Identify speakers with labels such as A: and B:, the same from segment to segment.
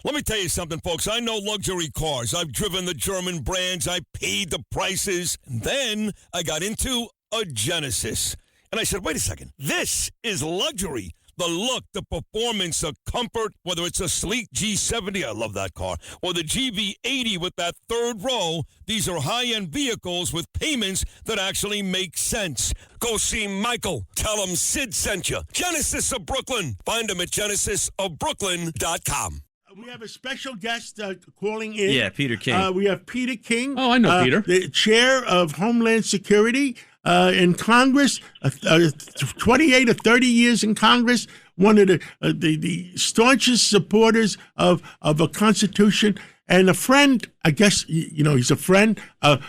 A: Let me tell you something, folks. I know luxury cars. I've driven the German brands. I paid the prices. And then I got into a Genesis. And I said, wait a second. This is luxury. The look, the performance, the comfort, whether it's a sleek G70, I love that car, or the GV80 with that third row, these are high-end vehicles with payments that actually make sense. Go see Michael. Tell him Sid sent you. Genesis of Brooklyn. Find him at genesisofbrooklyn.com.
B: We have a special guest calling in.
C: Yeah, Peter King.
B: We have Peter King.
D: Oh, I know Peter.
B: The chair of Homeland Security in Congress, 28 or 30 years in Congress, one of the staunchest supporters of a Constitution, and a friend, I guess, he's a friend, a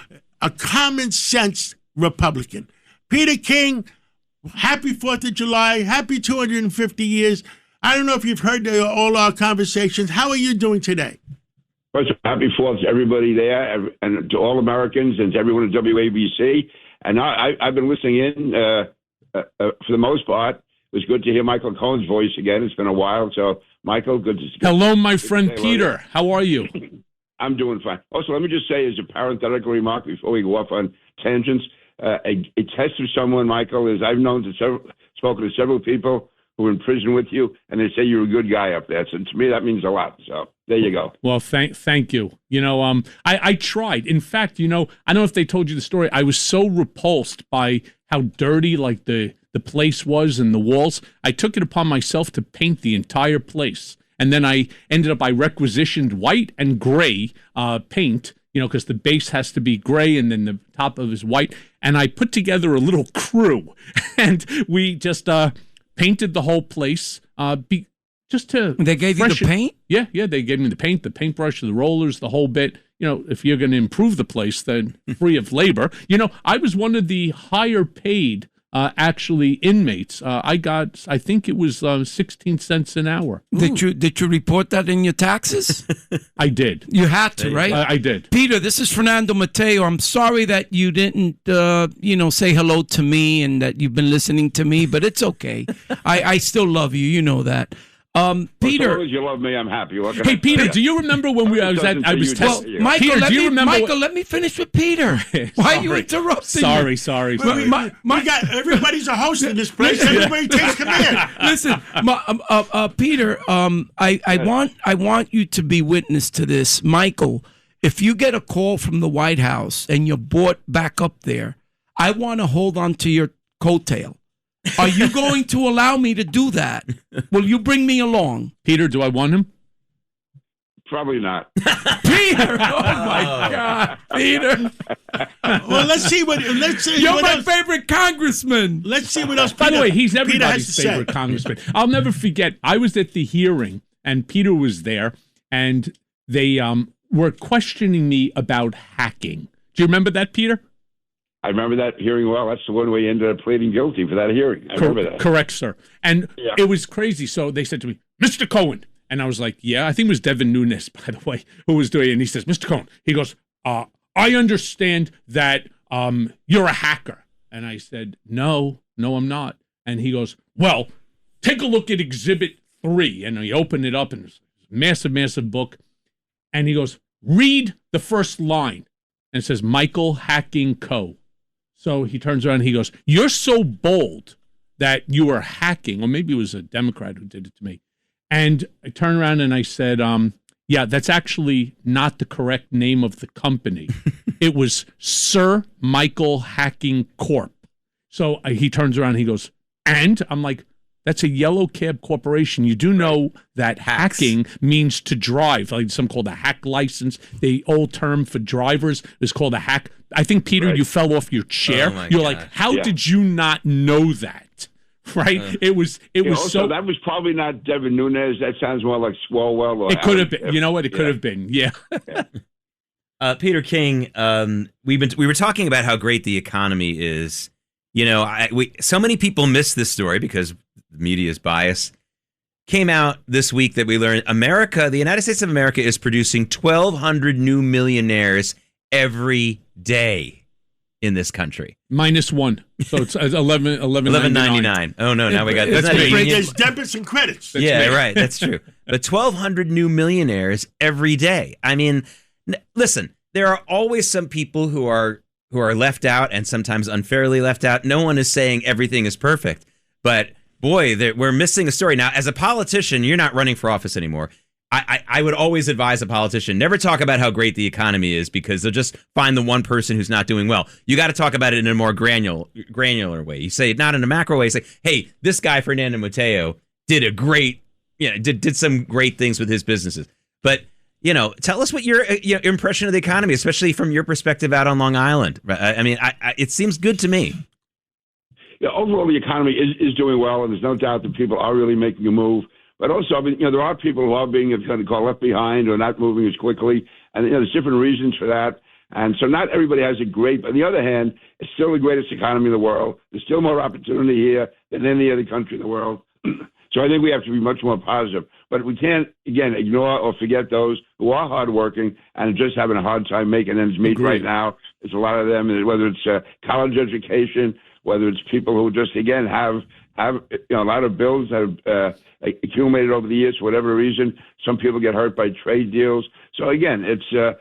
B: common sense Republican. Peter King, happy 4th of July, happy 250 years. I don't know if you've heard all our conversations. How are you doing today?
E: First, happy 4th to everybody there and to all Americans and to everyone at WABC. And I've been listening in for the most part. It was good to hear Michael Cohen's voice again. It's been a while. So, Michael, good to see you.
D: Hello, my friend Peter. How are you?
E: I'm doing fine. Also, let me just say as a parenthetical remark before we go off on tangents, a test of someone, Michael, is I've spoken to several people who are in prison with you, and they say you're a good guy up there. So to me, that means a lot. So there you go.
D: Well, thank you. I tried. In fact, I don't know if they told you the story. I was so repulsed by how dirty, like, the place was and the walls. I took it upon myself to paint the entire place. And then I requisitioned white and gray paint, because the base has to be gray and then the top of it is white. And I put together a little crew, and we just painted the whole place. Just to
F: they gave you the paint?
D: Yeah, they gave me the paint, the paintbrush, the rollers, the whole bit. If you're going to improve the place, then free of labor. I was one of the higher paid actually inmates. I think it was 16 cents an hour.
F: Did you report that in your taxes?
D: I did.
F: You had to, right?
D: I did.
F: Peter, this is Fernando Mateo. I'm sorry that you didn't, say hello to me and that you've been listening to me, but it's okay. I still love you. You know that. Peter,
E: as long as you love me, I'm happy.
D: Hey, Peter, do you remember when I was testing?
F: Michael,
D: Peter,
F: Michael, let me finish with Peter. Why are you interrupting?
D: Sorry.
B: Everybody's a host in this place. Everybody takes command.
F: Listen, Peter, I want you to be witness to this. Michael, if you get a call from the White House and you're brought back up there, I want to hold on to your coattail. Are you going to allow me to do that? Will you bring me along?
D: Peter, do I want him?
E: Probably not.
F: Peter! Oh, my God. Peter!
B: Well, let's see.
F: You're
B: what
F: my
B: else.
F: favorite congrrisman.
B: Let's see what else.
D: By the way, he's everybody's favorite congressman. I'll never forget. I was at the hearing, and Peter was there, and they were questioning me about hacking. Do you remember that, Peter?
E: I remember that hearing well. That's the one where you ended up pleading guilty for that hearing. I remember that.
D: Correct, sir. And It was crazy. So they said to me, Mr. Cohen. And I was like, yeah, I think it was Devin Nunes, by the way, who was doing it. And he says, Mr. Cohen, he goes, I understand that you're a hacker. And I said, no, I'm not. And he goes, well, take a look at Exhibit 3. And he opened it up, and it's a massive, massive book. And he goes, read the first line. And it says, Michael Hacking Co. So he turns around and he goes, you're so bold that you are hacking, or maybe it was a Democrat who did it to me. And I turned around and I said, yeah, that's actually not the correct name of the company. It was Sir Michael Hacking Corp. So he turns around and he goes, and? I'm like, that's a yellow cab corporation. You do know that hacking means to drive, like some called a hack license. The old term for drivers is called a hack. I think, Peter, you fell off your chair. You're like, how did you not know that? Right? It was so.
E: That was probably not Devin Nunes. That sounds more like Swalwell. Or
D: it could have been. You know what? It could have been. Yeah.
C: Peter King, we were talking about how great the economy is. So many people miss this story because the media is biased. Came out this week that we learned the United States of America is producing 1,200 new millionaires every day. in this country.
D: -1. So it's 11.99.
C: Oh no, now we got
F: That's
C: that's not a
F: great.
C: union.
B: There's debits and credits.
C: Yeah, right. That's true. But 1,200 new millionaires every day. I mean, listen, there are always some people who are left out and sometimes unfairly left out. No one is saying everything is perfect, but boy, we're missing a story. Now, as a politician, you're not running for office anymore. I would always advise a politician, never talk about how great the economy is, because they'll just find the one person who's not doing well. You got to talk about it in a more granular way. You say it not in a macro way. You say, hey, this guy, Fernando Mateo, did a great, did some great things with his businesses. But, tell us what your impression of the economy, especially from your perspective out on Long Island. I mean, it seems good to me.
E: Yeah, overall, the economy is doing well, and there's no doubt that people are really making a move. But also, I mean, there are people who are being kind of called left behind or not moving as quickly, and there's different reasons for that. And so not everybody has a great, but on the other hand, it's still the greatest economy in the world. There's still more opportunity here than any other country in the world. So I think we have to be much more positive. But we can't, again, ignore or forget those who are hardworking and are just having a hard time making ends meet right now. There's a lot of them, whether it's college education, whether it's people who just, again, have a lot of bills that have accumulated over the years for whatever reason. Some people get hurt by trade deals. So again, I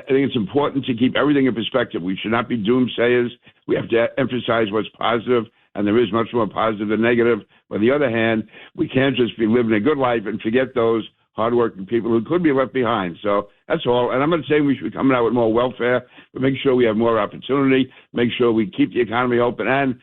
E: think it's important to keep everything in perspective. We should not be doomsayers. We have to emphasize what's positive, and there is much more positive than negative. But on the other hand, we can't just be living a good life and forget those hardworking people who could be left behind. So that's all. And I'm not saying we should be coming out with more welfare, but make sure we have more opportunity, make sure we keep the economy open. And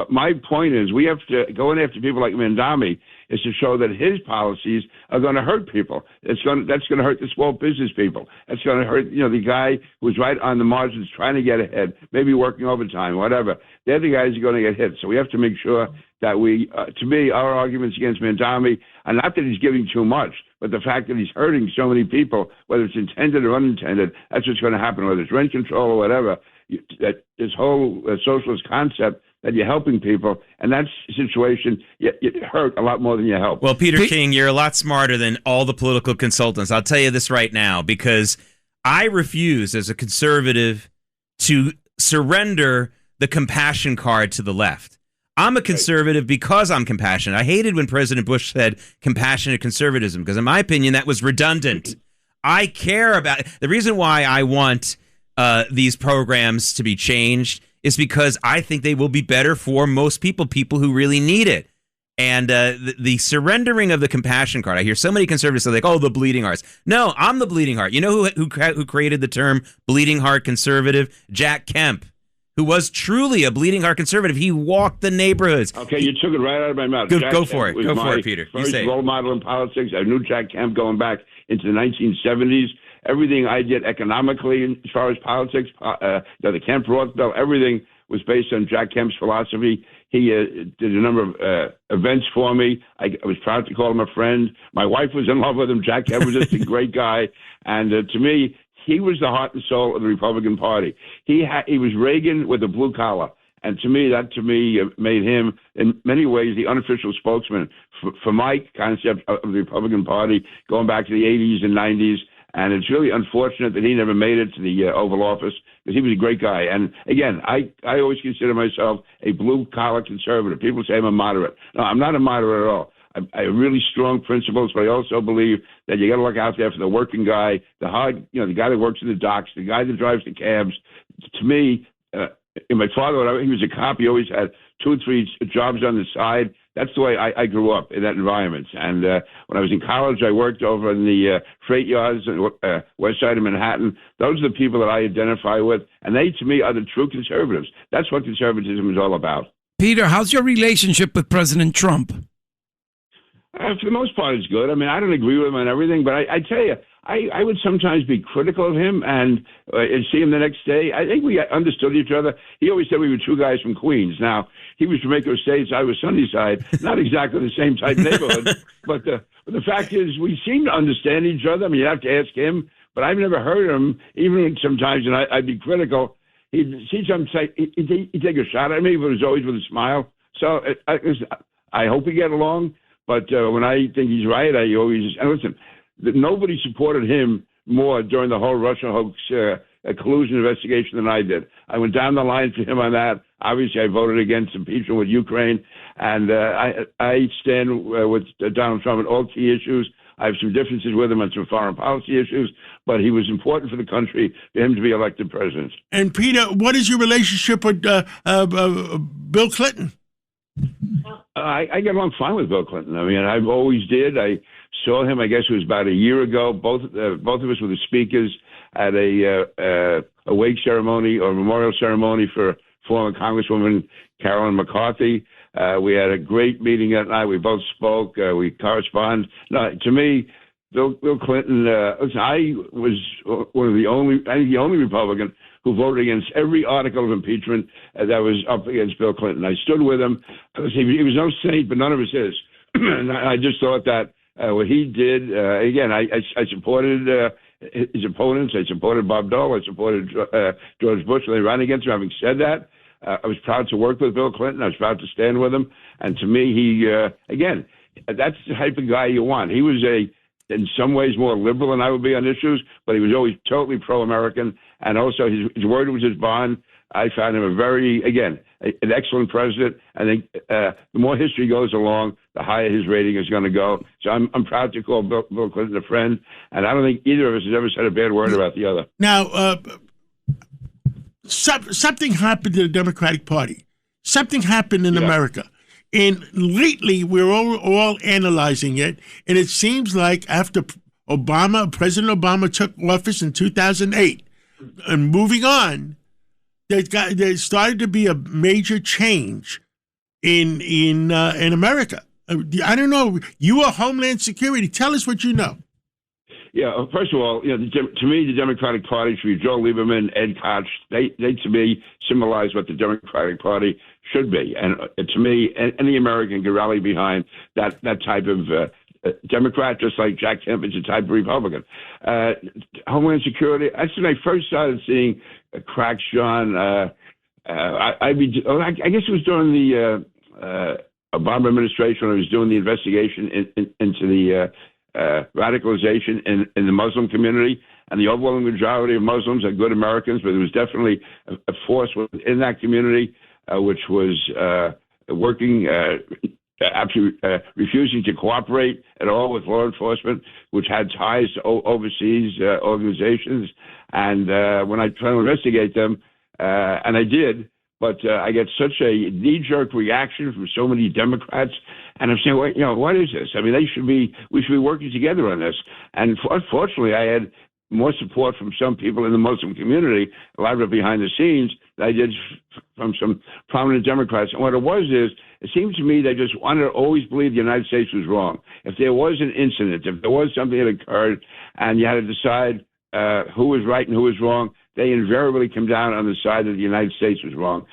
E: my point is, we have to go in after people like Mandami is to show that his policies are going to hurt people. That's going to hurt the small business people. That's going to hurt the guy who's right on the margins trying to get ahead, maybe working overtime, whatever. They're the guys who are going to get hit. So we have to make sure that we, to me, our arguments against Mandami are not that he's giving too much, but the fact that he's hurting so many people, whether it's intended or unintended, that's what's going to happen, whether it's rent control or whatever. That this whole socialist concept that you're helping people, and that situation, you hurt a lot more than you help.
C: Well, Peter King, you're a lot smarter than all the political consultants. I'll tell you this right now, because I refuse as a conservative to surrender the compassion card to the left. I'm a conservative because I'm compassionate. I hated when President Bush said compassionate conservatism, because in my opinion, that was redundant. I care about it. The reason why I want these programs to be changed is because I think they will be better for most people who really need it. And the surrendering of the compassion card, I hear so many conservatives say, like, oh, the bleeding hearts. No, I'm the bleeding heart. You know who created the term bleeding heart conservative? Jack Kemp, who was truly a bleeding heart conservative. He walked the neighborhoods.
E: Okay, you took it right out of my mouth.
C: Go for it. Go for it, Peter.
E: First role model in politics. I knew Jack Kemp going back into the 1970s. Everything I did economically, as far as politics, the Kemp-Roth bill, everything was based on Jack Kemp's philosophy. He did a number of events for me. I was proud to call him a friend. My wife was in love with him. Jack Kemp was just a great guy. And to me, he was the heart and soul of the Republican Party. He was Reagan with a blue collar. And to me, made him, in many ways, the unofficial spokesman for my concept of the Republican Party going back to the 80s and 90s. And it's really unfortunate that he never made it to the Oval Office, because he was a great guy. And again, I always consider myself a blue-collar conservative. People say I'm a moderate. No, I'm not a moderate at all. I have really strong principles, but I also believe that you got to look out there for the working guy, the guy that works in the docks, the guy that drives the cabs. To me, my father, he was a cop. He always had 2 or 3 jobs on the side. That's the way I grew up, in that environment. And when I was in college, I worked over in the freight yards on the west side of Manhattan. Those are the people that I identify with. And they, to me, are the true conservatives. That's what conservatism is all about.
F: Peter, how's your relationship with President Trump?
E: For the most part, it's good. I mean, I don't agree with him on everything, but I tell you, I would sometimes be critical of him and see him the next day. I think we understood each other. He always said we were 2 guys from Queens. Now, he was Jamaica Estates, I was Sunnyside. Not exactly the same type neighborhood, but the fact is we seem to understand each other. I mean, you have to ask him, but I've never heard him, even sometimes, and I'd be critical. He'd see something, he'd take a shot at me, but it was always with a smile. So I hope we get along. But when I think he's right, I always – and listen, nobody supported him more during the whole Russia hoax collusion investigation than I did. I went down the line for him on that. Obviously, I voted against impeachment with Ukraine, and I stand with Donald Trump on all key issues. I have some differences with him on some foreign policy issues, but he was important for the country for him to be elected president.
B: And Peter, what is your relationship with Bill Clinton?
E: I get along fine with Bill Clinton. I mean, I've always did. I saw him, I guess it was about a year ago. Both of us were the speakers at a wake ceremony or memorial ceremony for former Congresswoman Carolyn McCarthy. We had a great meeting that night. We both spoke. We corresponded. No, to me, Bill Clinton. Listen, I was one of the only Republican who voted against every article of impeachment that was up against Bill Clinton. I stood with him. He was no saint, but none of us is. And I just thought that what he did. Again, I supported his opponents. I supported Bob Dole. I supported George Bush when they ran against him. Having said that, I was proud to work with Bill Clinton. I was proud to stand with him. And to me, he, again, that's the type of guy you want. He was in some ways more liberal than I would be on issues, but he was always totally pro-American. And also his word was his bond. I found him an excellent president. I think the more history goes along, the higher his rating is going to go. So I'm proud to call Bill Clinton a friend. And I don't think either of us has ever said a bad word about the other.
B: Now, something happened to the Democratic Party. Something happened in America. And lately, we're all analyzing it. And it seems like after President Obama took office in 2008, and moving on, there started to be a major change in America. I don't know. You are Homeland Security. Tell us what you know.
E: Yeah, first of all, to me, the Democratic Party should be Joe Lieberman, Ed Koch. They to me, symbolize what the Democratic Party should be. And to me, any American can rally behind that type of Democrat, just like Jack Kemp is a type of Republican. Homeland Security, that's when I first started seeing cracks, John. I guess it was during the Obama administration when I was doing the investigation into the radicalization in the Muslim community, and the overwhelming majority of Muslims are good Americans, but there was definitely a force within that community which was working, absolutely refusing to cooperate at all with law enforcement, which had ties to overseas organizations. And when I tried to investigate them, and I did, but I get such a knee-jerk reaction from so many Democrats, and I'm saying, well, what is this? I mean, we should be working together on this. And unfortunately, I had more support from some people in the Muslim community, a lot of it behind the scenes, than I did from some prominent Democrats. And what it was is, it seemed to me they just wanted to always believe the United States was wrong. If there was an incident, if there was something that occurred, and you had to decide who was right and who was wrong, they invariably come down on the side that the United States was wrong.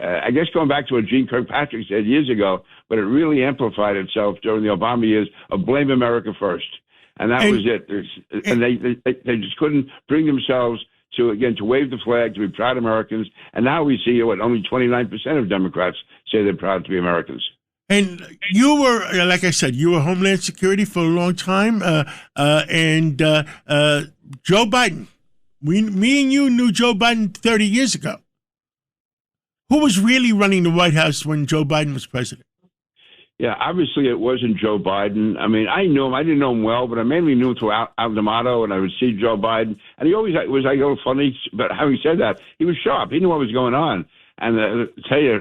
E: I guess going back to what Gene Kirkpatrick said years ago, but it really amplified itself during the Obama years of blame America first. And that was it. And they just couldn't bring themselves to wave the flag, to be proud Americans. And now we see only 29% of Democrats say they're proud to be Americans.
B: And you were, like I said, you were Homeland Security for a long time. And Joe Biden, me and you knew Joe Biden 30 years ago. Who was really running the White House when Joe Biden was president?
E: Yeah, obviously it wasn't Joe Biden. I mean, I knew him. I didn't know him well, but I mainly knew him through Al D'Amato, and I would see Joe Biden. And he always was like a little funny, but having said that, he was sharp. He knew what was going on. And to tell you,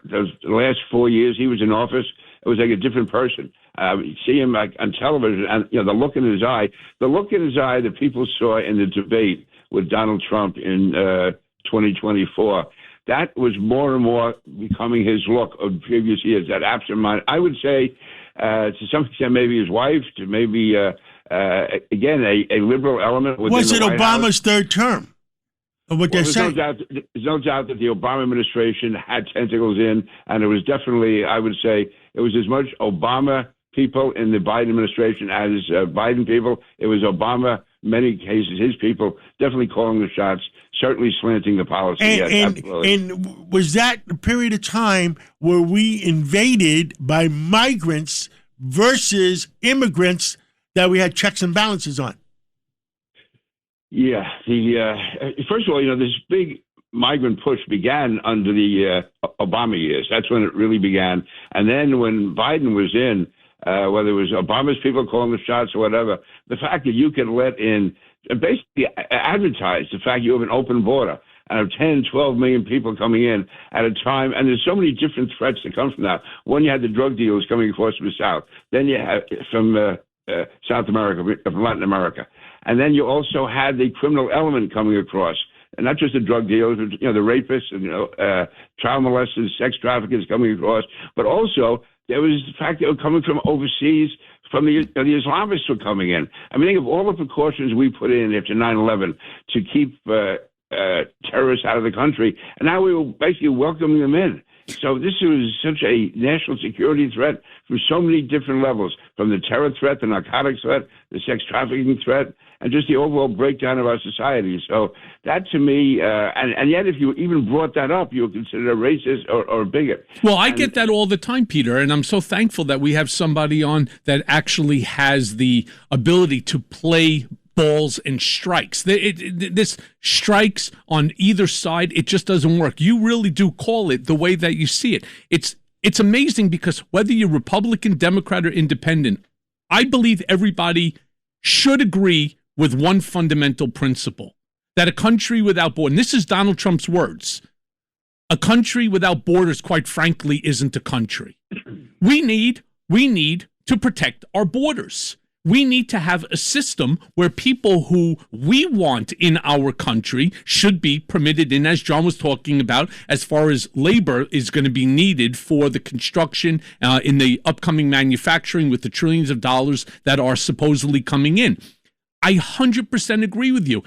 E: the last 4 years he was in office, it was like a different person. You see him like on television, and the look in his eye, that people saw in the debate with Donald Trump in 2024. That was more and more becoming his look of previous years, that absent-minded. I would say, to some extent, maybe his wife, to maybe, again, a liberal element within
B: was it
E: the White
B: Obama's
E: House.
B: Third term? Or what they're saying?
E: There's no doubt that the Obama administration had tentacles in, and it was definitely, I would say, it was as much Obama people in the Biden administration as Biden people. It was Obama, many cases, his people, definitely calling the shots, certainly slanting the policy.
B: And was that a period of time where we invaded by migrants versus immigrants that we had checks and balances on?
E: Yeah. First of all, this big migrant push began under the Obama years. That's when it really began. And then when Biden was in, whether it was Obama's people calling the shots or whatever, the fact that you can let in, basically advertise the fact you have an open border and have 10, 12 million people coming in at a time. And there's so many different threats that come from that. One, you had the drug dealers coming across from the South. Then you had from South America, from Latin America. And then you also had the criminal element coming across. And not just the drug dealers, but, the rapists and, child molesters, sex traffickers coming across, but also there was the fact they were coming from overseas, from the Islamists were coming in. I mean, think of all the precautions we put in after 9/11 to keep terrorists out of the country, and now we were basically welcoming them in. So this was such a national security threat from so many different levels, from the terror threat, the narcotics threat, the sex trafficking threat, and just the overall breakdown of our society. So that to me, and yet if you even brought that up, you were considered a racist or a bigot.
D: Well, I get that all the time, Peter, and I'm so thankful that we have somebody on that actually has the ability to play balls and strikes. This strikes on either side, it just doesn't work. You really do call it the way that you see it. It's amazing because whether you're Republican, Democrat, or Independent, I believe everybody should agree with one fundamental principle, that a country without borders, and this is Donald Trump's words, a country without borders, quite frankly, isn't a country. We need to protect our borders. We need to have a system where people who we want in our country should be permitted in, as John was talking about, as far as labor is going to be needed for the construction in the upcoming manufacturing with the trillions of dollars that are supposedly coming in. I 100% agree with you.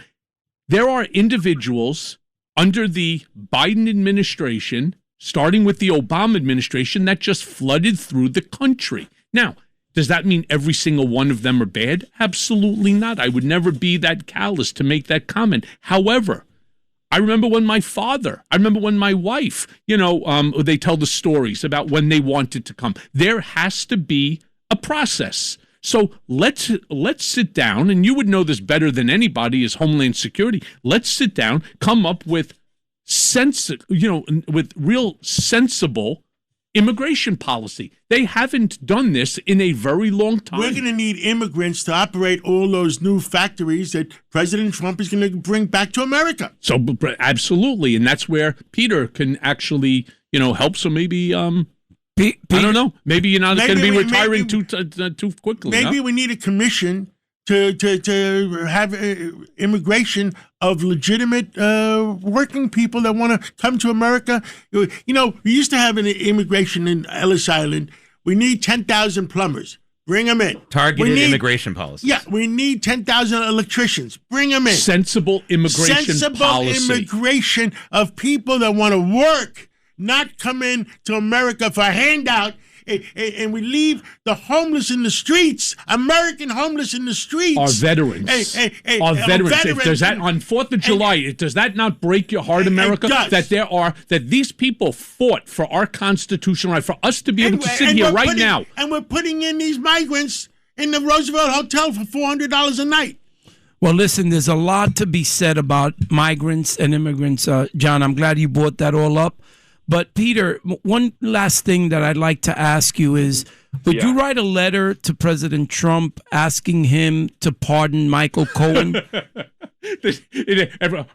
D: There are individuals under the Biden administration, starting with the Obama administration, that just flooded through the country. Now, does that mean every single one of them are bad? Absolutely not. I would never be that callous to make that comment. However, I remember when my wife, they tell the stories about when they wanted to come. There has to be a process. So let's sit down, and you would know this better than anybody as Homeland Security. Let's sit down, come up with with real sensible immigration policy. They haven't done this in a very long time.
B: We're going to need immigrants to operate all those new factories that President Trump is going to bring back to America.
D: So absolutely, and that's where Peter can actually, help. So maybe, I don't know. Maybe you're not going to be retiring too quickly.
B: Maybe we need a commission to have immigration of legitimate working people that want to come to America. We used to have an immigration in Ellis Island. We need 10,000 plumbers. Bring them in.
C: Targeted immigration policies.
B: Yeah, we need 10,000 electricians. Bring them in.
D: Sensible immigration policy.
B: Sensible immigration of people that want to work, not come in to America for a handout. And we leave the homeless in the streets, American homeless in the streets.
D: Our veterans. Our veterans. If there's that on 4th of July, does that not break your heart, America? That these people fought for our constitutional right, for us to be able to sit here right now.
B: And we're putting in these migrants in the Roosevelt Hotel for $400 a night.
F: Well, listen, there's a lot to be said about migrants and immigrants. John, I'm glad you brought that all up. But, Peter, one last thing that I'd like to ask you is, would you write a letter to President Trump asking him to pardon Michael Cohen?
D: All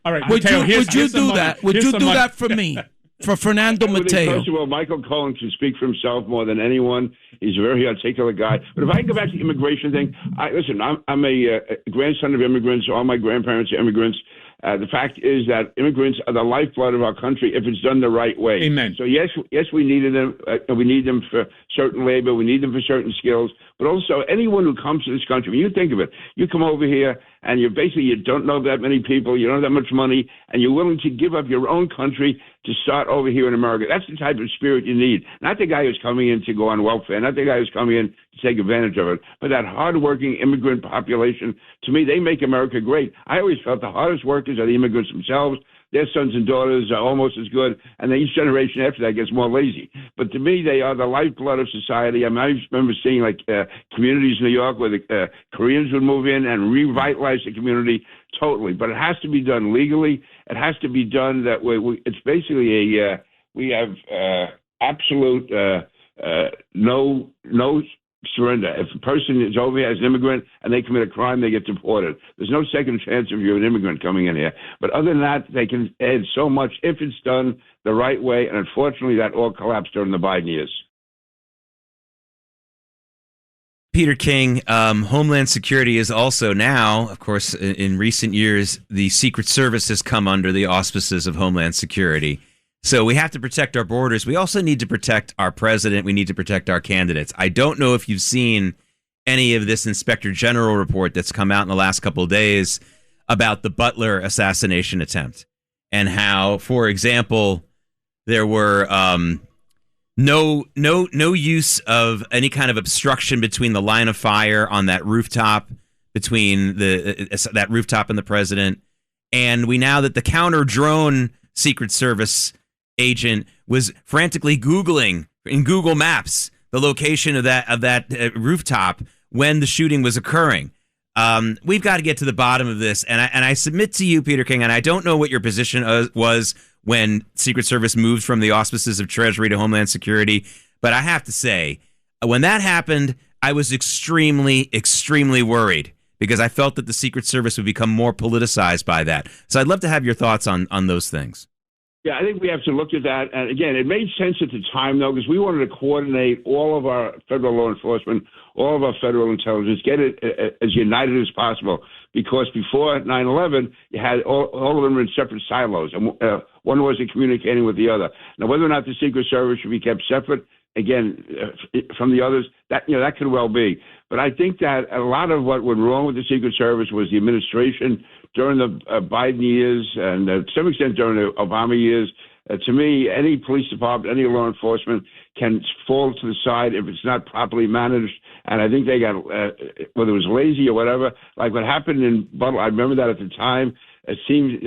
D: right,
F: would you do that? Would you do that for me? For Fernando Mateo?
E: First of all, Michael Cohen can speak for himself more than anyone. He's a very articulate guy. But if I can go back to the immigration thing, I'm a grandson of immigrants. All my grandparents are immigrants. The fact is that immigrants are the lifeblood of our country if it's done the right way.
D: Amen.
E: So yes, we needed them. We need them for certain labor. We need them for certain skills. But also, anyone who comes to this country, when you think of it, you come over here and you don't know that many people, you don't have that much money, and you're willing to give up your own country to start over here in America. That's the type of spirit you need. Not the guy who's coming in to go on welfare, not the guy who's coming in to take advantage of it, but that hardworking immigrant population. To me, they make America great. I always felt the hardest workers are the immigrants themselves. their sons and daughters are almost as good, and then each generation after that gets more lazy. But to me, they are the lifeblood of society. I mean, I remember seeing communities in New York where the Koreans would move in and revitalize the community totally. But it has to be done legally. It has to be done that way. It's basically we have absolute no surrender. If a person is over here as an immigrant and they commit a crime, they get deported. There's no second chance if you're an immigrant coming in here. But other than that, they can add so much if it's done the right way. And unfortunately, that all collapsed during the Biden years.
C: Peter King, Homeland Security is also now, of course, in recent years, the Secret Service has come under the auspices of Homeland Security. So we have to protect our borders. We also need to protect our president. We need to protect our candidates. I don't know if you've seen any of this Inspector General report that's come out in the last couple of days about the Butler assassination attempt and how, for example, there were no use of any kind of obstruction between the line of fire on that rooftop, between that rooftop and the president. And we now that the counter drone Secret Service agent was frantically Googling in Google Maps the location of that rooftop when the shooting was occurring. We've got to get to the bottom of this. And I submit to you, Peter King, and I don't know what your position was when Secret Service moved from the auspices of Treasury to Homeland Security, but I have to say, when that happened, I was extremely, extremely worried because I felt that the Secret Service would become more politicized by that. So I'd love to have your thoughts on those things.
E: Yeah, I think we have to look at that. And again, it made sense at the time, though, because we wanted to coordinate all of our federal law enforcement, all of our federal intelligence, get it as united as possible. Because before 9/11, you had all of them were in separate silos, and one wasn't communicating with the other. Now, whether or not the Secret Service should be kept separate, again, from the others, that could well be. But I think that a lot of what went wrong with the Secret Service was the administration during the Biden years and to some extent during the Obama years. To me, any police department, any law enforcement can fall to the side if it's not properly managed. And I think they got, whether it was lazy or whatever, like what happened in Butler, I remember that at the time. It seems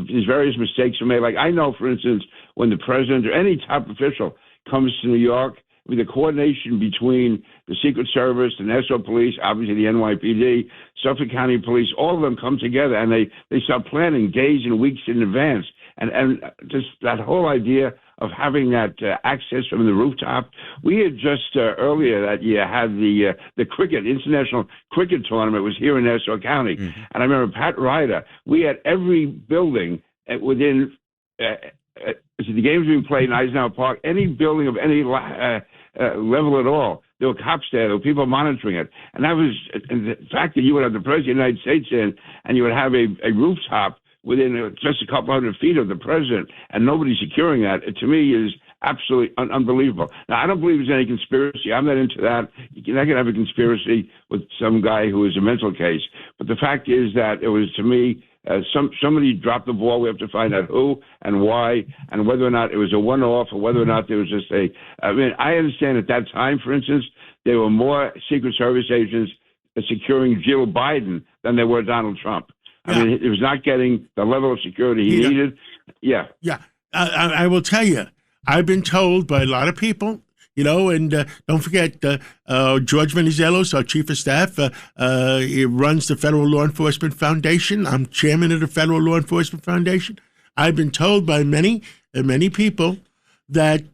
E: these various mistakes were made. Like I know, for instance, when the president or any top official comes to New York, with the coordination between the Secret Service, the National Police, obviously the NYPD, Suffolk County Police, all of them come together and they start planning days and weeks in advance. And just that whole idea of having that access from the rooftop. We had just earlier that year had the cricket, international cricket tournament was here in Nassau County. Mm-hmm. And I remember Pat Ryder, we had every building within the games being played in Eisenhower Park, any building of any level at all. There were cops there. There were people monitoring it. And that was the fact that you would have the President of the United States in and you would have a rooftop within just a couple hundred feet of the president and nobody securing that, it, to me, is absolutely unbelievable. Now, I don't believe there's any conspiracy. I'm not into that. You're not going to have a conspiracy with some guy who is a mental case. But the fact is that it was, to me, somebody dropped the ball. We have to find out who and why and whether or not it was a one-off or whether or not there was just I mean, I understand at that time, for instance, there were more Secret Service agents securing Jill Biden than there were Donald Trump. I mean, it was not getting the level of security he needed. Yeah. Yeah.
B: I will tell you, I've been told by a lot of people, you know, and don't forget, George Venizelos, our chief of staff, he runs the Federal Law Enforcement Foundation. I'm chairman of the Federal Law Enforcement Foundation. I've been told by many people that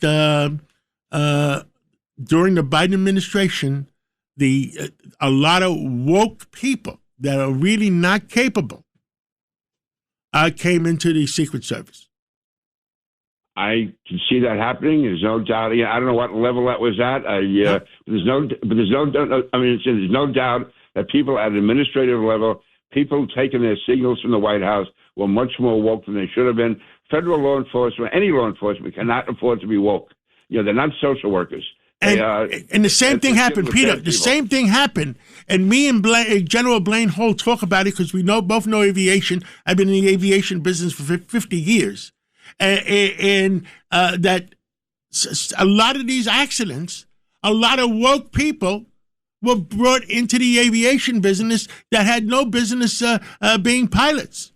B: during the Biden administration, a lot of woke people that are really not capable came into the Secret Service.
E: I can see that happening. There's no doubt. I don't know what level that was at. There's no doubt that people at an administrative level, people taking their signals from the White House, were much more woke than they should have been. Federal law enforcement, any law enforcement, cannot afford to be woke. You know, they're not social workers.
B: And the same thing happened, Peter. The same thing happened. And me and General Blaine Holt talk about it because we both know aviation. I've been in the aviation business for 50 years. And that a lot of these accidents, a lot of woke people were brought into the aviation business that had no business being pilots.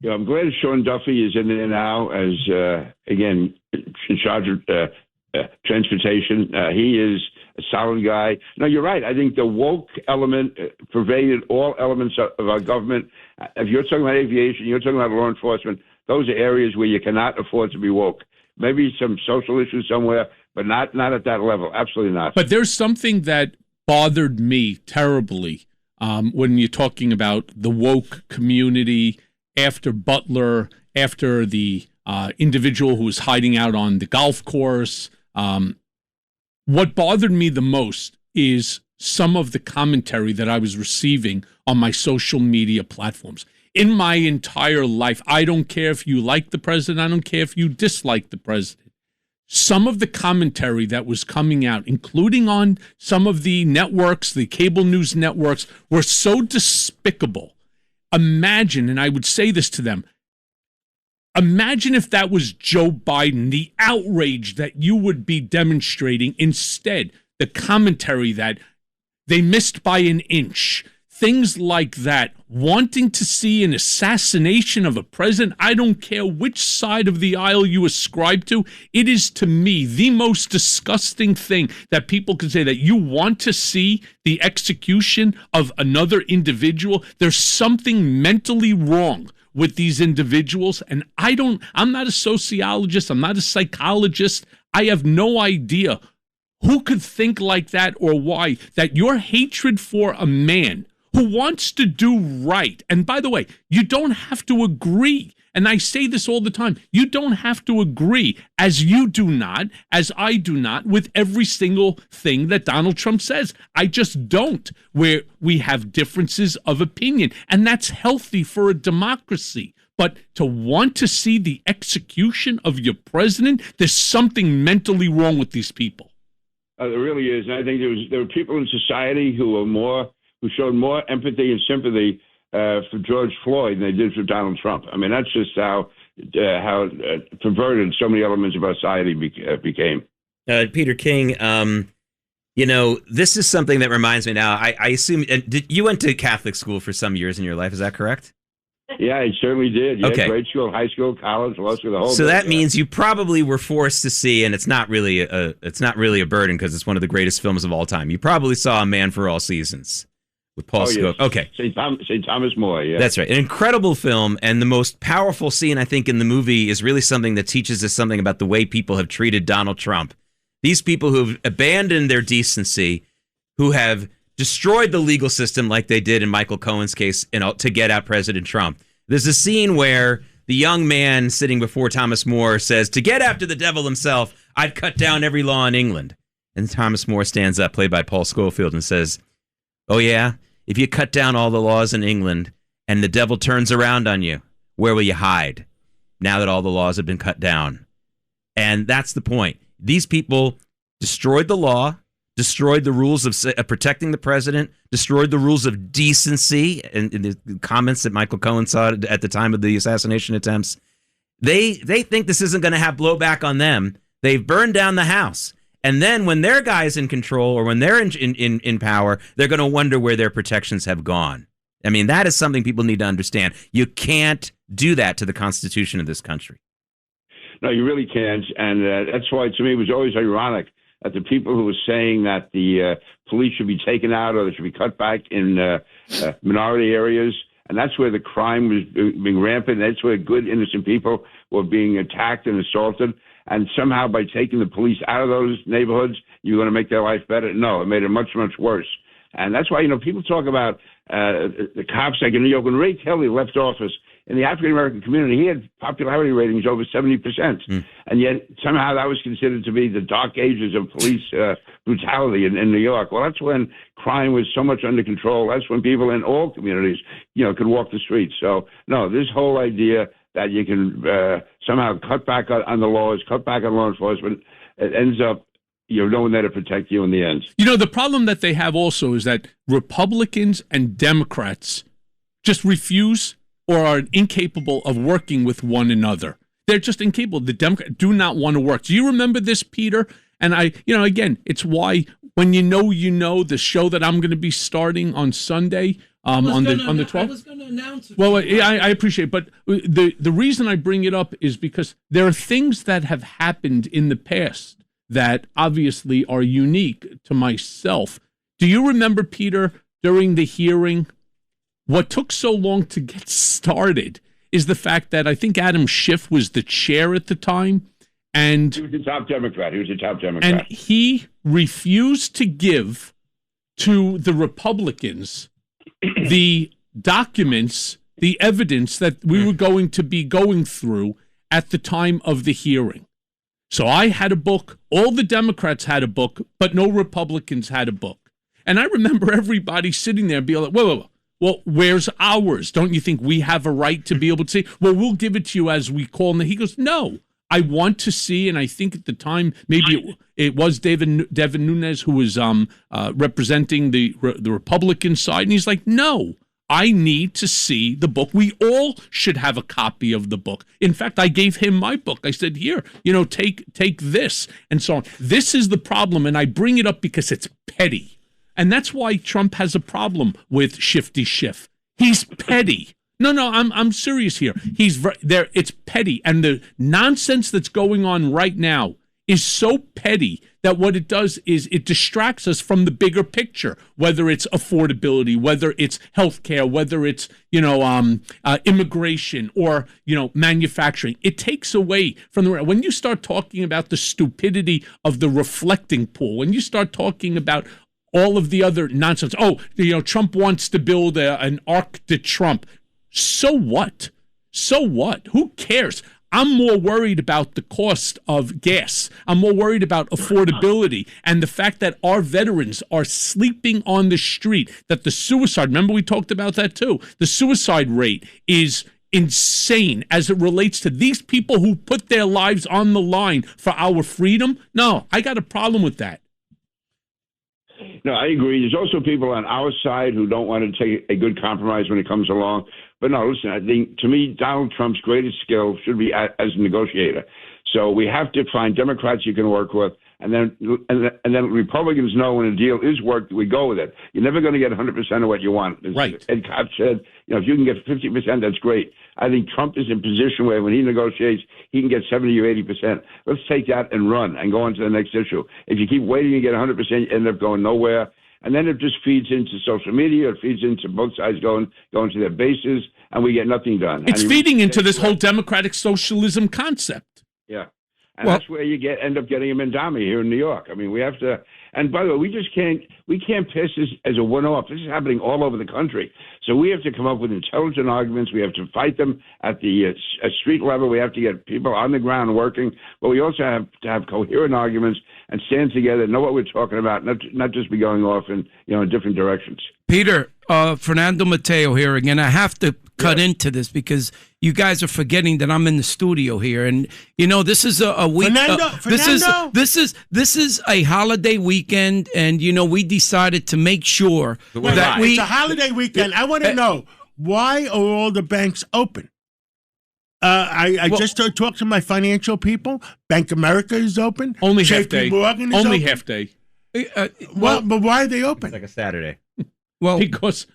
E: I'm glad Sean Duffy is in there now as, again, in charge of transportation. He is a solid guy. No, you're right. I think the woke element pervaded all elements of our government. If you're talking about aviation, you're talking about law enforcement, those are areas where you cannot afford to be woke. Maybe some social issues somewhere, but not at that level. Absolutely not.
D: But there's something that bothered me terribly when you're talking about the woke community after Butler, after the individual who was hiding out on the golf course. What bothered me the most is some of the commentary that I was receiving on my social media platforms. In my entire life, I don't care if you like the president, I don't care if you dislike the president. Some of the commentary that was coming out, including on some of the networks, the cable news networks, were so despicable. Imagine, and I would say this to them, imagine if that was Joe Biden, the outrage that you would be demonstrating. Instead, the commentary that they missed by an inch, things like that, wanting to see an assassination of a president. I don't care which side of the aisle you ascribe to. It is, to me, the most disgusting thing that people can say, that you want to see the execution of another individual. There's something mentally wrong with these individuals, and I'm not a sociologist, I'm not a psychologist. I have no idea who could think like that or why, that your hatred for a man who wants to do right, and by the way, you don't have to agree, and I say this all the time, you don't have to agree, as you do not, as I do not, with every single thing that Donald Trump says. I just don't, where we have differences of opinion, and that's healthy for a democracy. But to want to see the execution of your president, there's something mentally wrong with these people.
E: There really is, and I think there were people in society who showed more empathy and sympathy for George Floyd than they did for Donald Trump. I mean, that's just how perverted so many elements of our society became.
C: Peter King, this is something that reminds me now. I assume you went to Catholic school for some years in your life. Is that correct?
E: Yeah, I certainly did. Yeah,
C: okay.
E: Grade school, high school, college, law school, the whole.
C: So that means you probably were forced to see, and it's not really a burden because it's one of the greatest films of all time. You probably saw A Man for All Seasons with Paul Scofield.
E: Yes.
C: Okay,
E: St. Thomas More. Yeah,
C: that's right. An incredible film, and the most powerful scene I think in the movie is really something that teaches us something about the way people have treated Donald Trump. These people who've abandoned their decency, who have destroyed the legal system like they did in Michael Cohen's case to get out President Trump. There's a scene where the young man sitting before Thomas More says, to get after the devil himself, I'd cut down every law in England. And Thomas More stands up, played by Paul Scofield, and says, oh yeah, if you cut down all the laws in England and the devil turns around on you, where will you hide now that all the laws have been cut down? And that's the point. These people destroyed the law, destroyed the rules of protecting the president, destroyed the rules of decency, and the comments that Michael Cohen saw at the time of the assassination attempts. They think this isn't going to have blowback on them. They've burned down the house. And then when their guy's in control or when they're in power, they're going to wonder where their protections have gone. I mean, that is something people need to understand. You can't do that to the Constitution of this country.
E: No, you really can't. And that's why, to me, it was always ironic that the people who were saying that the police should be taken out or they should be cut back in minority areas, and that's where the crime was being rampant. That's where good, innocent people were being attacked and assaulted. And somehow by taking the police out of those neighborhoods, you're going to make their life better. No, it made it much, much worse. And that's why, people talk about the cops like in New York. When Ray Kelly left office, in the African-American community, he had popularity ratings over 70%. And yet somehow that was considered to be the dark ages of police brutality in New York. Well, that's when crime was so much under control. That's when people in all communities, could walk the streets. So, no, this whole idea that you can somehow cut back on the laws, cut back on law enforcement, it ends up no one there to protect you in the end.
D: The problem that they have also is that Republicans and Democrats just refuse or are incapable of working with one another. They're just incapable. The Democrats do not want to work. Do you remember this, Peter? And again, it's why when the show that I'm going to be starting on Sunday, on the 12th.
F: I was going to announce it.
D: Well, I appreciate it, but the reason I bring it up is because there are things that have happened in the past that obviously are unique to myself. Do you remember, Peter, during the hearing, what took so long to get started is the fact that I think Adam Schiff was the chair at the time, and
E: he was a top Democrat.
D: And he refused to give to the Republicans the documents, the evidence that we were going to be going through at the time of the hearing. So I had a book, all the Democrats had a book, but no Republicans had a book. And I remember everybody sitting there and being like, whoa. Well, where's ours? Don't you think we have a right to be able to see? Well, we'll give it to you as we call. And he goes, no, I want to see. And I think at the time, maybe it was Devin Nunes who was representing the Republican side. And he's like, no, I need to see the book. We all should have a copy of the book. In fact, I gave him my book. I said, here, take this and so on. This is the problem. And I bring it up because it's petty. And that's why Trump has a problem with Shifty Schiff. He's petty. No, I'm serious here. He's there. It's petty. And the nonsense that's going on right now is so petty that what it does is it distracts us from the bigger picture, whether it's affordability, whether it's healthcare, whether it's, immigration or, manufacturing. It takes away from when you start talking about the stupidity of the reflecting pool, when you start talking about all of the other nonsense. Trump wants to build an Arc de Trump. So what? Who cares? I'm more worried about the cost of gas. I'm more worried about affordability and the fact that our veterans are sleeping on the street, that the suicide, remember we talked about that too, the suicide rate is insane as it relates to these people who put their lives on the line for our freedom. No, I got a problem with that.
E: No, I agree. There's also people on our side who don't want to take a good compromise when it comes along. But no, listen, I think, to me, Donald Trump's greatest skill should be as a negotiator. So we have to find Democrats you can work with, and then Republicans know when a deal is worked, we go with it. You're never going to get 100% of what you want. As
D: right.
E: Ed Kopp said, if you can get 50%, that's great. I think Trump is in a position where when he negotiates, he can get 70 or 80%. Let's take that and run and go on to the next issue. If you keep waiting and get 100%, you end up going nowhere. And then it just feeds into social media. It feeds into both sides going to their bases, and we get nothing done.
D: It's feeding into this whole democratic socialism concept.
E: Yeah. And that's where you end up getting a Mandami here in New York. I mean, we have to. And by the way, we can't piss this as a one-off. This is happening all over the country. So we have to come up with intelligent arguments. We have to fight them at the street level. We have to get people on the ground working. But we also have to have coherent arguments and stand together, know what we're talking about, not just be going off in different directions.
F: Peter, Fernando Mateo here again. I have to cut into this because you guys are forgetting that I'm in the studio here, and this is a week.
B: Fernando?
F: This is a holiday weekend, and we decided to make sure that
B: it's a holiday weekend. I want to know, why are all the banks open? I just talked to my financial people. Bank of America is open.
D: Only
B: JP
D: half day.
B: Morgan is
D: only
B: open.
D: half day.
B: But why are they open?
C: It's like a Saturday.
F: Well,
D: because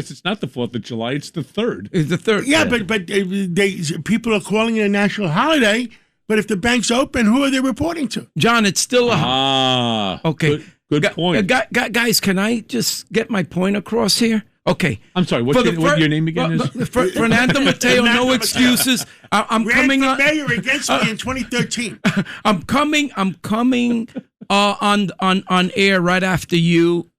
D: it's not the 4th of July; it's the 3rd.
F: It's the 3rd.
B: Yeah, but people are calling it a national holiday. But if the bank's open, who are they reporting to?
F: John, it's still
D: okay. Good point.
F: Guys, can I just get my point across here? Okay.
D: I'm sorry. What's your name again?
F: Fernando Mateo. No excuses. I'm coming
B: on. Mayor against me in 2013.
F: I'm coming on air right after you.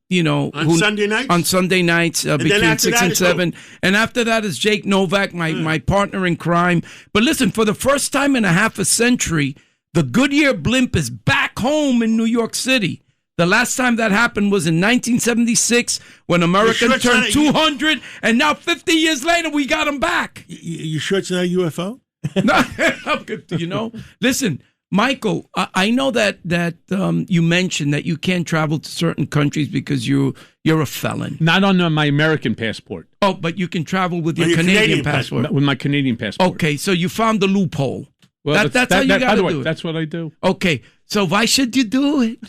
B: Sunday nights?
F: On Sunday nights between 6 and 7. And after that is Jake Novak, my partner in crime. But listen, for the first time in a half a century, the Goodyear blimp is back home in New York City. The last time that happened was in 1976 when America turned 200, and now 50 years later, we got them back.
B: You sure it's not a UFO?
F: No, listen, Michael, I know that you mentioned that you can't travel to certain countries because you're a felon.
D: Not on my American passport.
F: Oh, but you can travel with your Canadian passport.
D: With my Canadian passport.
F: Okay, so you found the loophole. Well, that's how you got to do it.
D: That's what I do.
F: Okay, so why should you do it?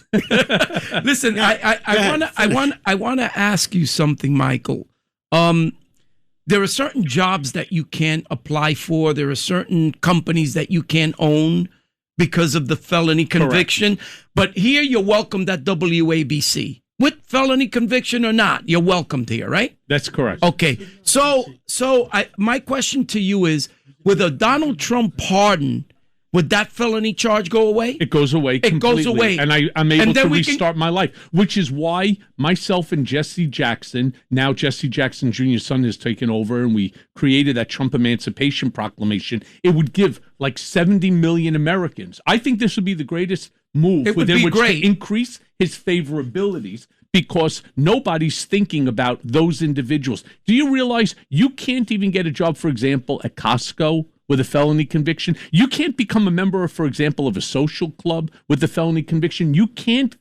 F: Listen, I want to ask you something, Michael. There are certain jobs that you can't apply for. There are certain companies that you can't own because of the felony conviction. Correct. But here you're welcomed at WABC. With felony conviction or not, you're welcomed here, right?
D: That's correct.
F: Okay. So my question to you is, with a Donald Trump pardon, would that felony charge go away?
D: It goes away completely.
F: It goes away.
D: And I'm able to restart my life, which is why myself and Jesse Jackson, now Jesse Jackson Jr.'s son, has taken over, and we created that Trump Emancipation Proclamation. It would give like 70 million Americans. I think this would be the greatest move within which to increase his favorabilities, because nobody's thinking about those individuals. Do you realize you can't even get a job, for example, at Costco with a felony conviction? You can't become a member, for example, of a social club with a felony conviction. You can't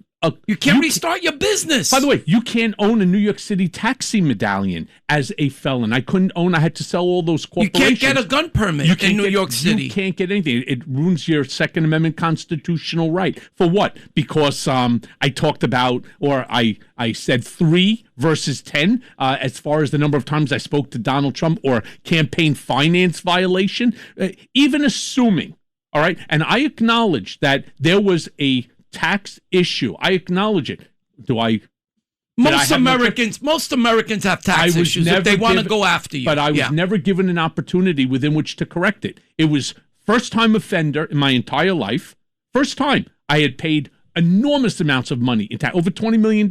F: restart your business.
D: By the way, you can't own a New York City taxi medallion as a felon. I couldn't own. I had to sell all those corporations.
F: You can't get a gun permit in New York City.
D: You can't get anything. It ruins your Second Amendment constitutional right. For what? Because I talked about, or I said 3 versus 10 as far as the number of times I spoke to Donald Trump, or campaign finance violation. Even assuming, all right, and I acknowledge that there was a tax issue. I acknowledge it. Most
F: Americans have tax issues if they want to go after you.
D: But I was never given an opportunity within which to correct it. It was first-time offender in my entire life. First time I had paid enormous amounts of money in over $20 million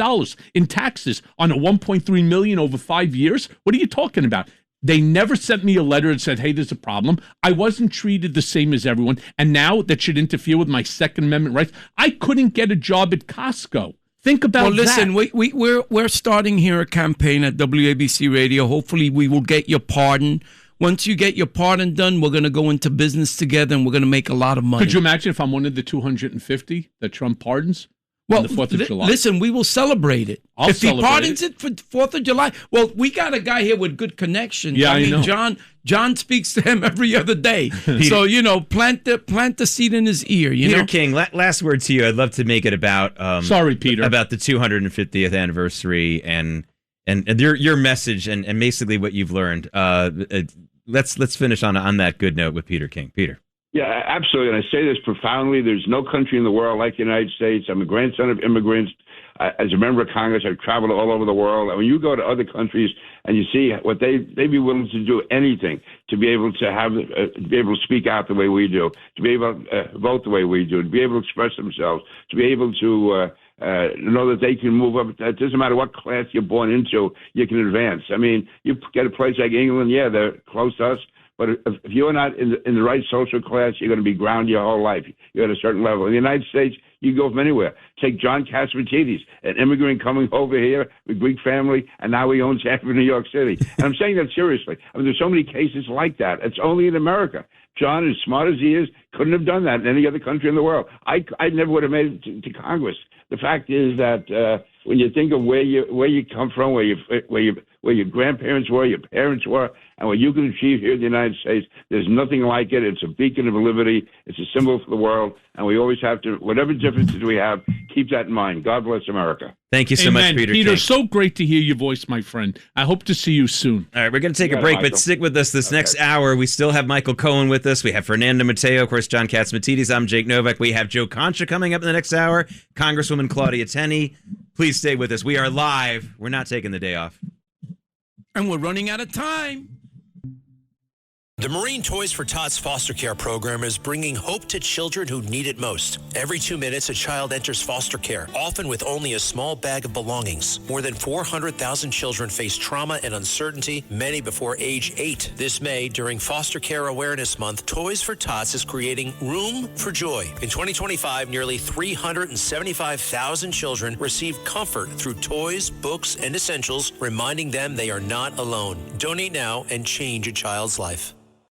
D: in taxes on a $1.3 million over 5 years. What are you talking about? They never sent me a letter and said, hey, there's a problem. I wasn't treated the same as everyone. And now that should interfere with my Second Amendment rights. I couldn't get a job at Costco. Think about that.
F: Well, listen, we're starting here a campaign at WABC Radio. Hopefully we will get your pardon. Once you get your pardon done, we're going to go into business together, and we're going to make a lot of money.
D: Could you imagine if I'm one of the 250 that Trump pardons?
F: Well,
D: on the 4th of July.
F: Listen, we will celebrate it. If he pardons it for 4th of July, well, we got a guy here with good connections.
D: Yeah, I
F: mean,
D: know.
F: John speaks to him every other day. So, plant the seed in his ear.
C: Peter King, last word to you. I'd love to make it about
D: sorry, Peter,
C: about the 250th anniversary and your message and basically what you've learned. Let's finish on that good note with Peter King. Peter.
E: Yeah, absolutely. And I say this profoundly. There's no country in the world like the United States. I'm a grandson of immigrants. As a member of Congress, I've traveled all over the world. And when you go to other countries and you see what they'd be willing to do anything to be able to speak out the way we do, to be able to vote the way we do, to be able to express themselves, to be able to know that they can move up. It doesn't matter what class you're born into, you can advance. I mean, you get a place like England, yeah, they're close to us. But if you're not in the right social class, you're going to be grounded your whole life. You're at a certain level. In the United States, you can go from anywhere. Take John Catsimatidis, an immigrant coming over here with Greek family, and now he owns half of New York City. And I'm saying that seriously. I mean, there's so many cases like that. It's only in America. John, as smart as he is, couldn't have done that in any other country in the world. I never would have made it to Congress. The fact is that when you think of where you come from, where your grandparents were, your parents were, and what you can achieve here in the United States, there's nothing like it. It's a beacon of liberty. It's a symbol for the world, and we always have to, whatever differences we have, keep that in mind. God bless America.
C: Thank you so much, Peter
D: Peter,
C: King.
D: so great to hear your voice, my friend. I hope to see you soon.
C: All right, we're going to take a break, but stick with us this next hour. We still have Michael Cohen with us. We have Fernando Mateo, of course, John Catsimatidis. I'm Jake Novak. We have Joe Concha coming up in the next hour, Congresswoman Claudia Tenney. Please stay with us. We are live. We're not taking the day off.
F: And we're running out of time.
G: The Marine Toys for Tots foster care program is bringing hope to children who need it most. Every 2 minutes, a child enters foster care, often with only a small bag of belongings. More than 400,000 children face trauma and uncertainty, many before age 8. This May, during Foster Care Awareness Month, Toys for Tots is creating Room for Joy. In 2025, nearly 375,000 children received comfort through toys, books, and essentials, reminding them they are not alone. Donate now and change a child's life.